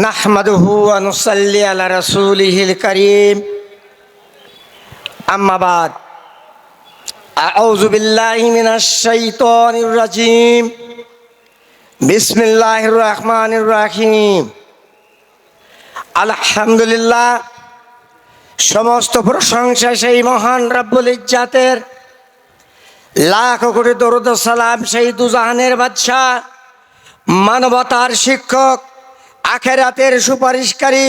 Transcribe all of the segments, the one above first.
নাহমাদুহু ওয়া নুসাল্লি আলা রাসূলিহিল কারীম। আম্মা বাদ। আউযু বিল্লাহি মিনাশ শাইতানির রাজীম। বিসমিল্লাহির রহমানির রহিম। আলহামদুলিল্লাহ, সমস্ত প্রশংসা সেই মহান রব্বুল ইজ্জাতের। লাখ কোটি দরুদ ও সালাম সেই দুজাহানের বাদশাহ, মানবতার শিক্ষক, আখেরাতের সুপারিশকারী,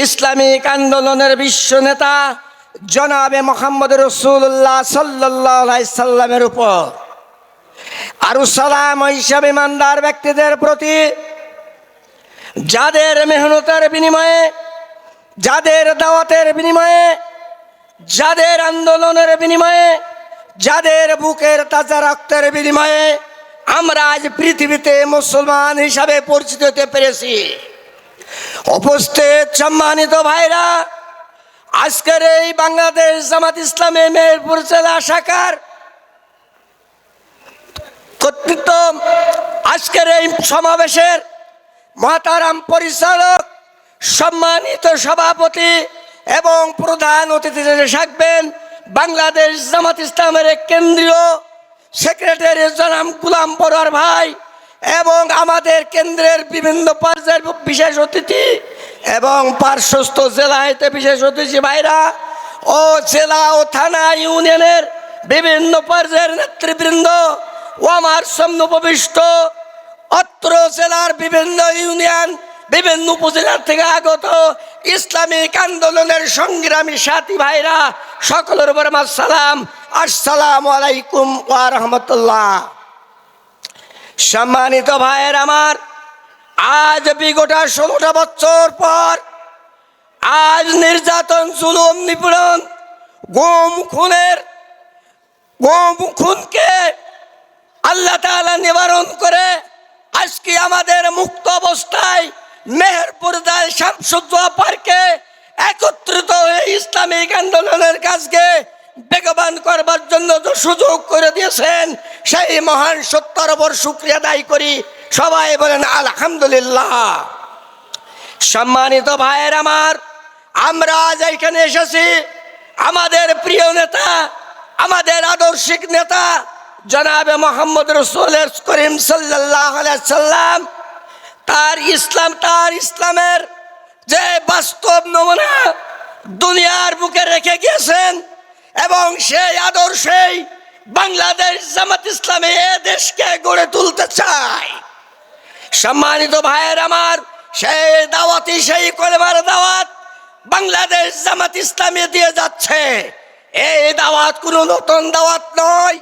ইসলামিক আন্দোলনের বিশ্ব নেতা জনাবে মুহাম্মদ রাসূলুল্লাহ সাল্লাল্লাহু আলাইহি সাল্লামের উপর আরো সালাম হিসাবে ইমানদার ব্যক্তিদের প্রতি, যাদের মেহনতের বিনিময়ে, যাদের দাওয়াতের বিনিময়ে, যাদের আন্দোলনের বিনিময়ে, যাদের বুকের তাজা রক্তের বিনিময়ে আমরা আজ পৃথিবীতে মুসলমান হিসাবে পরিচিত হতে পেরেছি। উপস্থিত সম্মানিত ভাইরা, আজকের এই বাংলাদেশ জামাত ইসলামী মেহেরপুর জেলা শাখার কর্তৃত্ব, আজকের এই সমাবেশের মহতারাম পরিচালক, সম্মানিত সভাপতি এবং প্রধান অতিথি থাকবেন বাংলাদেশ জামাত ইসলামের কেন্দ্রীয় সেক্রেটারি জনাব গোলাম পরোয়ার ভাই এবং আমাদের কেন্দ্রের বিভিন্ন পর্যায়ের বিশেষ অতিথি এবং পার্শ্বস্থ জেলাতে বিশেষ অতিথি ভাইরা ও জেলা ও থানা ইউনিয়নের বিভিন্ন পর্যায়ের নেতৃবৃন্দ ও আমার সম্মুখীষ্ট অত্র জেলার বিভিন্ন ইউনিয়ন, বিভিন্ন উপজেলার থেকে আগত ইসলামিক আন্দোলনের সংগ্রামী সাথী ভাইরা, সকলের উপর আমার সালাম। আসসালামু আলাইকুম ওয়া রাহমাতুল্লাহ। সম্মানিত ভাইয়ের আমার, আজ বিগত 16টা বছর পর আজ নির্যাতন, জুলুম, নিপীড়ন, খুনকে আল্লাহ তাআলা নিবারণ করে আজকে আমাদের মুক্ত অবস্থায় মেহেরপুর শামসুজ্জোহা পার্কে একত্রিত হয়ে ইসলামিক আন্দোলনের কাজকে বেগবান করবার জন্য যে সুযোগ করে দিয়েছেন, সেই মহান সত্তার উপর শুকরিয়া আদায় করি। সবাই বলেন আলহামদুলিল্লাহ। সম্মানিত ভাইয়ের আমার, আমরা আজ এখানে এসেছি আমাদের প্রিয় নেতা, আমাদের আদর্শিক নেতা জনাবে মুহাম্মদ রাসূল করিম সাল্লাল্লাহু আলাইহি সাল্লাম তার ইসলামের যে বাস্তব নমুনা দুনিয়ার বুকে রেখে গিয়েছেন এবং সেই আদর্শেই বাংলাদেশ জামাত ইসলামী এ দেশকে গড়ে তুলতে চায়। সম্মানিত ভাইয়ের আমার, সেই দাওয়াতি, সেই কলেমার দাওয়াত বাংলাদেশ জামাত ইসলামী দিয়ে যাচ্ছে। এই দাওয়াত কোনো নতুন দাওয়াত নয়।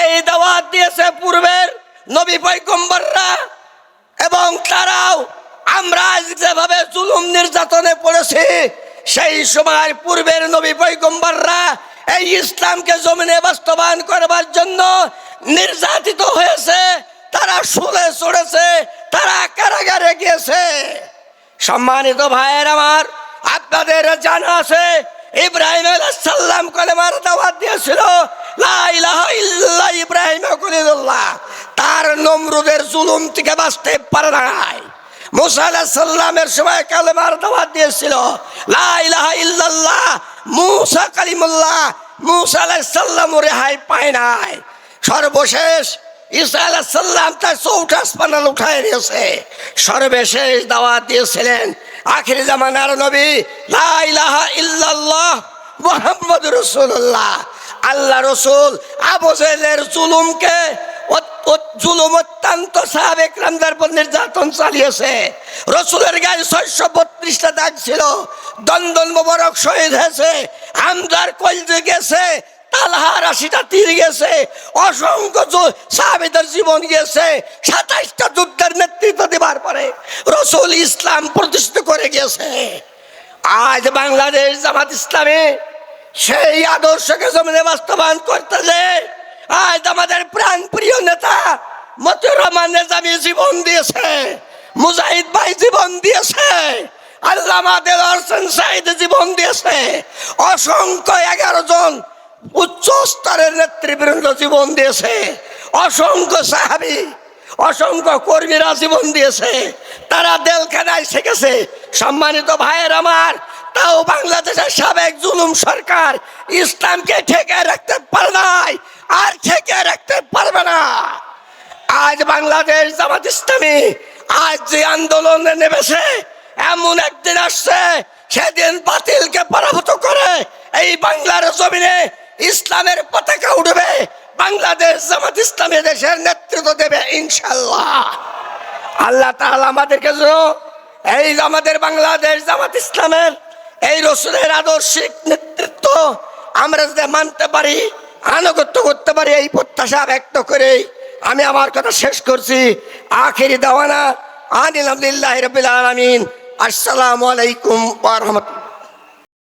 এই দাওয়াত দিয়েছে পূর্বের নবী পয়গম্বররা এবং তারাও আমরা যেভাবে জুলুম নির্যাতনে পড়েছি, সেই সময় পূর্বের নবী পয়গম্বররা এই ইসলামকে জমিনে বাস্তবায়ন করবার জন্য নির্যাতিত হয়েছে, তারা শুলে চড়েছে, তারা কারাগারে গিয়েছে। সম্মানিত ভাইয়ের আমার, আপনাদের জানা আছে ইব্রাহিম আলাইহিস সালাম কলেমার দাওয়াত দিয়েছিল, লা ইলাহা ইল্লাল্লাহ ইব্রাহিম খলিলুল্লাহ। তার নমরুদের জুলুম থেকে বাঁচতে পারে নাই। মুসা আলাইহিস সালামের সময় কলেমার দাওয়াত দিয়েছিল, লা ইলাহা ইল্লাল্লাহ মুসা কালিমুল্লাহ। মুসা আলাইহিস সালাম রেহাই পায় নাই। সর্বশেষ ঈসা আলাইহিস সালাম তার চৌঠা আসমানে উঠায় নিয়েছে। সর্বশেষ দাওয়াত দিয়েছিলেন আখির জামানার নবী, লা ইলাহা ইল্লাল্লাহ মুহাম্মাদুর রাসূলুল্লাহ। আল্লাহ রসুল আবু জেহেলের জুলুমকে, জুলুম অত্যন্ত সাহাবে কেরামদের উপর নির্যাতন চালিয়েছে। রসুলের গায়ে 632টা দাগ ছিল, দন্দন মোবারক শহীদ হয়েছে, হামজার কলজে গেছে, তালহার 80টা তীর গেছে, অসংখ্য সাহাবীদের জীবন গিয়েছে। 27টা যুদ্ধের নেতৃত্ব দেবার পরে রসুল ইসলাম প্রতিষ্ঠিত করে গিয়েছে। আজ বাংলাদেশ জামাত ইসলামী সেই আদর্শকে জমিনে বাস্তবায়ন করতেছে। আজ আমাদের প্রাণ প্রিয় নেতা মতিউর রহমান নিজামী জীবন দিয়েছে, মুজাহিদ ভাই জীবন দিয়েছে, আল্লামা দেলোয়ার হোসেন সাঈদ জীবন দিয়েছে, অসংখ্য 11 জন উচ্চ স্তরের নেতৃবৃন্দ জীবন দিয়েছে, অসংখ্য সাহাবী, অসংখ্য কর্মীরা জীবন দিয়েছে, তারা জেলখানায় শিখেছে। সম্মানিত ভাইয়ের আমার, তাও বাংলাদেশের সাবেক জুলুম সরকার ইসলামকে ঠেকে রাখতে পারে নাই, আর ঠেকে রাখতে পারবে না। আজ বাংলাদেশ জামাত ইসলামী আজ যে আন্দোলনে নেমেছে, এমন একদিন আসছে সেদিন বাতিলকে পরাভূত করে এই বাংলার জমিনে ইসলামের পতাকা উঠবে। বাংলাদেশ জামাত ইসলামী দেশের নেতৃত্ব দেবে ইনশাআল্লাহ। আল্লাহ তাআলা আমাদেরকে এই আমাদের বাংলাদেশ জামাত ইসলামের এই রসুলের আদর্শিক নেতৃত্ব আমরা যদি মানতে পারি, আনুগত্য করতে পারি, এই প্রত্যাশা ব্যক্ত করে আমি আমার কথা শেষ করছি। আখিরি দাওয়ানা আলহামদুলিল্লাহি রাব্বিল আলামিন। আসসালামু আলাইকুম ওয়া রাহমাতুল্লাহ।